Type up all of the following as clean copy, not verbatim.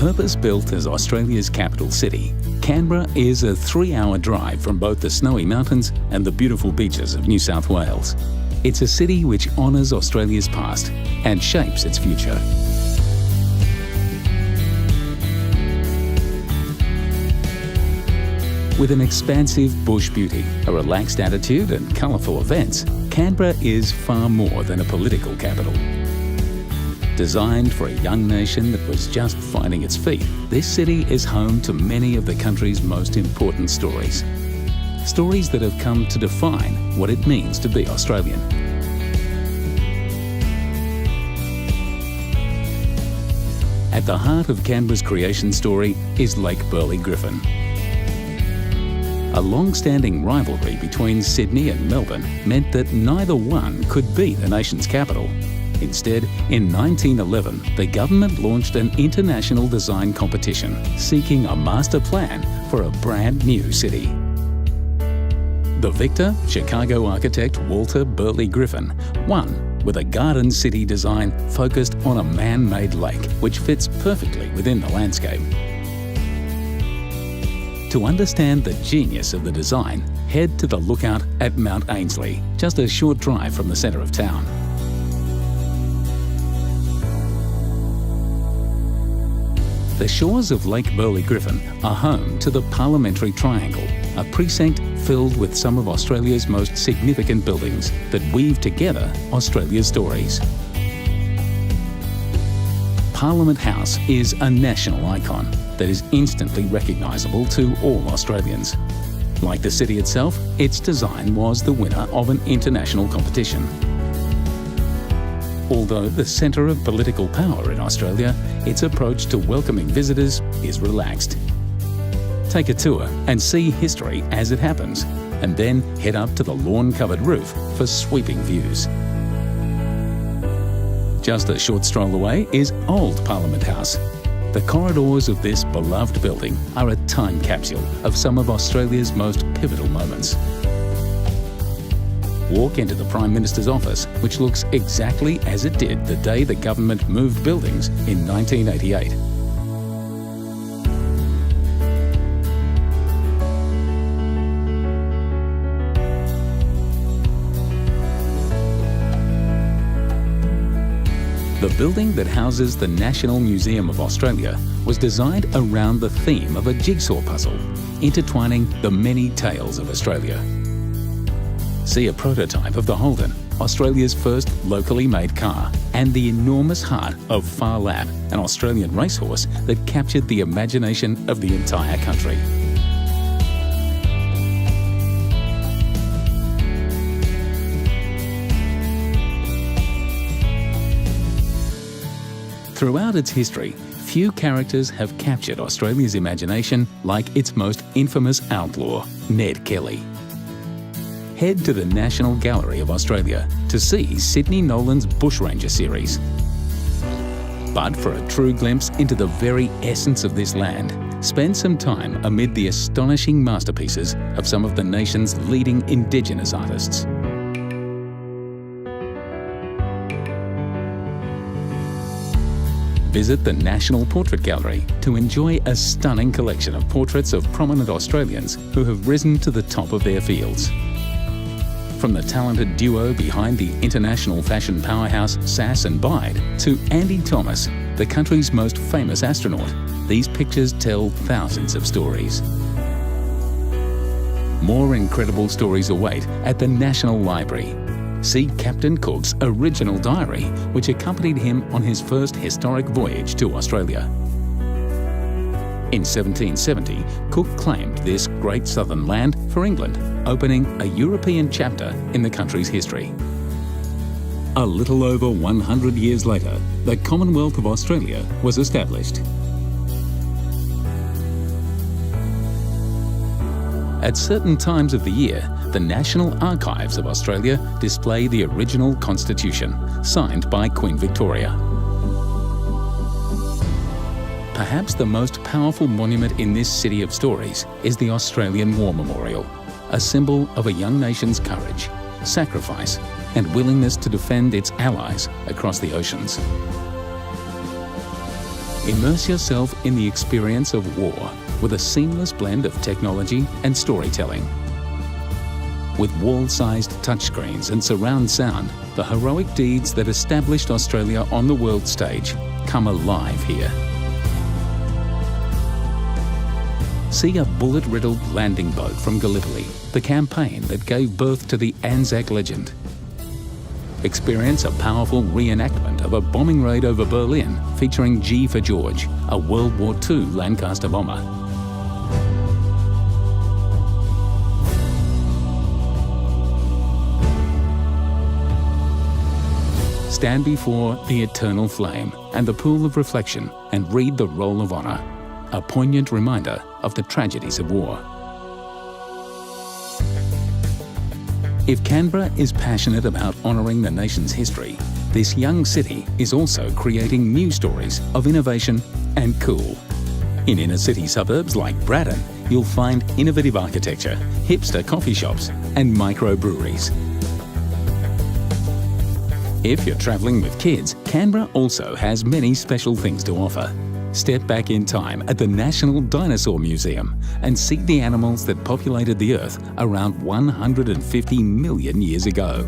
Purpose-built as Australia's capital city, Canberra is a 3-hour drive from both the snowy mountains and the beautiful beaches of New South Wales. It's a city which honours Australia's past and shapes its future. With an expansive bush beauty, a relaxed attitude and colourful events, Canberra is far more than a political capital. Designed for a young nation that was just finding its feet, this city is home to many of the country's most important stories. Stories that have come to define what it means to be Australian. At the heart of Canberra's creation story is Lake Burley-Griffin. A long-standing rivalry between Sydney and Melbourne meant that neither one could be the nation's capital. Instead, in 1911, the government launched an international design competition seeking a master plan for a brand new city. The victor, Chicago architect Walter Burley Griffin, won with a garden city design focused on a man-made lake which fits perfectly within the landscape. To understand the genius of the design, head to the lookout at Mount Ainslie, just a short drive from the centre of town. The shores of Lake Burley-Griffin are home to the Parliamentary Triangle, a precinct filled with some of Australia's most significant buildings that weave together Australia's stories. Parliament House is a national icon that is instantly recognisable to all Australians. Like the city itself, its design was the winner of an international competition. Although the centre of political power in Australia, its approach to welcoming visitors is relaxed. Take a tour and see history as it happens, and then head up to the lawn-covered roof for sweeping views. Just a short stroll away is Old Parliament House. The corridors of this beloved building are a time capsule of some of Australia's most pivotal moments. Walk into the Prime Minister's office, which looks exactly as it did the day the government moved buildings in 1988. The building that houses the National Museum of Australia was designed around the theme of a jigsaw puzzle, intertwining the many tales of Australia. See a prototype of the Holden, Australia's first locally made car, and the enormous heart of Phar Lap, an Australian racehorse that captured the imagination of the entire country. Throughout its history, few characters have captured Australia's imagination like its most infamous outlaw, Ned Kelly. Head to the National Gallery of Australia to see Sydney Nolan's Bushranger series. But for a true glimpse into the very essence of this land, spend some time amid the astonishing masterpieces of some of the nation's leading Indigenous artists. Visit the National Portrait Gallery to enjoy a stunning collection of portraits of prominent Australians who have risen to the top of their fields. From the talented duo behind the international fashion powerhouse Sass and Bide to Andy Thomas, the country's most famous astronaut, these pictures tell thousands of stories. More incredible stories await at the National Library. See Captain Cook's original diary, which accompanied him on his first historic voyage to Australia. In 1770, Cook claimed this great southern land for England, opening a European chapter in the country's history. A little over 100 years later, the Commonwealth of Australia was established. At certain times of the year, the National Archives of Australia display the original Constitution, signed by Queen Victoria. Perhaps the most powerful monument in this city of stories is the Australian War Memorial, a symbol of a young nation's courage, sacrifice, and willingness to defend its allies across the oceans. Immerse yourself in the experience of war with a seamless blend of technology and storytelling. With wall-sized touchscreens and surround sound, the heroic deeds that established Australia on the world stage come alive here. See a bullet-riddled landing boat from Gallipoli, the campaign that gave birth to the Anzac legend. Experience a powerful reenactment of a bombing raid over Berlin featuring G for George, a World War II Lancaster bomber. Stand before the eternal flame and the pool of reflection and read the Roll of Honour, a poignant reminder of the tragedies of war. If Canberra is passionate about honouring the nation's history, this young city is also creating new stories of innovation and cool. In inner city suburbs like Braddon, you'll find innovative architecture, hipster coffee shops and microbreweries. If you're travelling with kids, Canberra also has many special things to offer. Step back in time at the National Dinosaur Museum and see the animals that populated the Earth around 150 million years ago.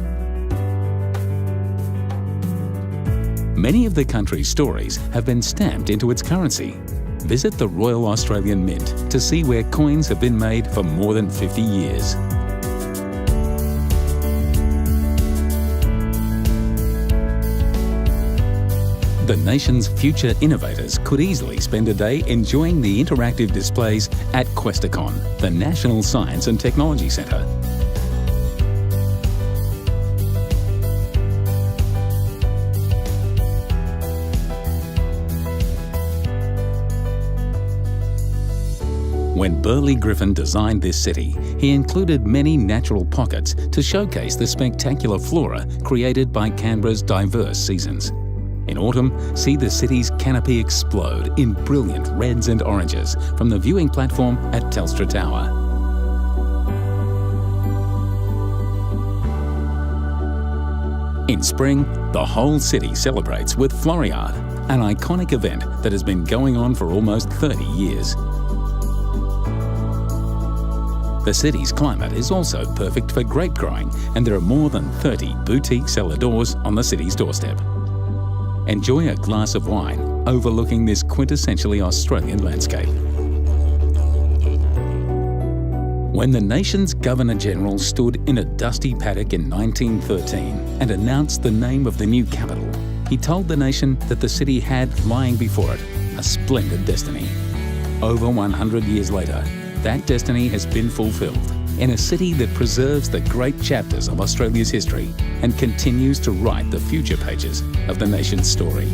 Many of the country's stories have been stamped into its currency. Visit the Royal Australian Mint to see where coins have been made for more than 50 years. The nation's future innovators could easily spend a day enjoying the interactive displays at Questacon, the National Science and Technology Centre. When Burley Griffin designed this city, he included many natural pockets to showcase the spectacular flora created by Canberra's diverse seasons. In autumn, see the city's canopy explode in brilliant reds and oranges from the viewing platform at Telstra Tower. In spring, the whole city celebrates with Floriade, an iconic event that has been going on for almost 30 years. The city's climate is also perfect for grape growing, and there are more than 30 boutique cellar doors on the city's doorstep. Enjoy a glass of wine overlooking this quintessentially Australian landscape. When the nation's Governor-General stood in a dusty paddock in 1913 and announced the name of the new capital, he told the nation that the city had lying before it a splendid destiny. Over 100 years later, that destiny has been fulfilled in a city that preserves the great chapters of Australia's history and continues to write the future pages of the nation's story.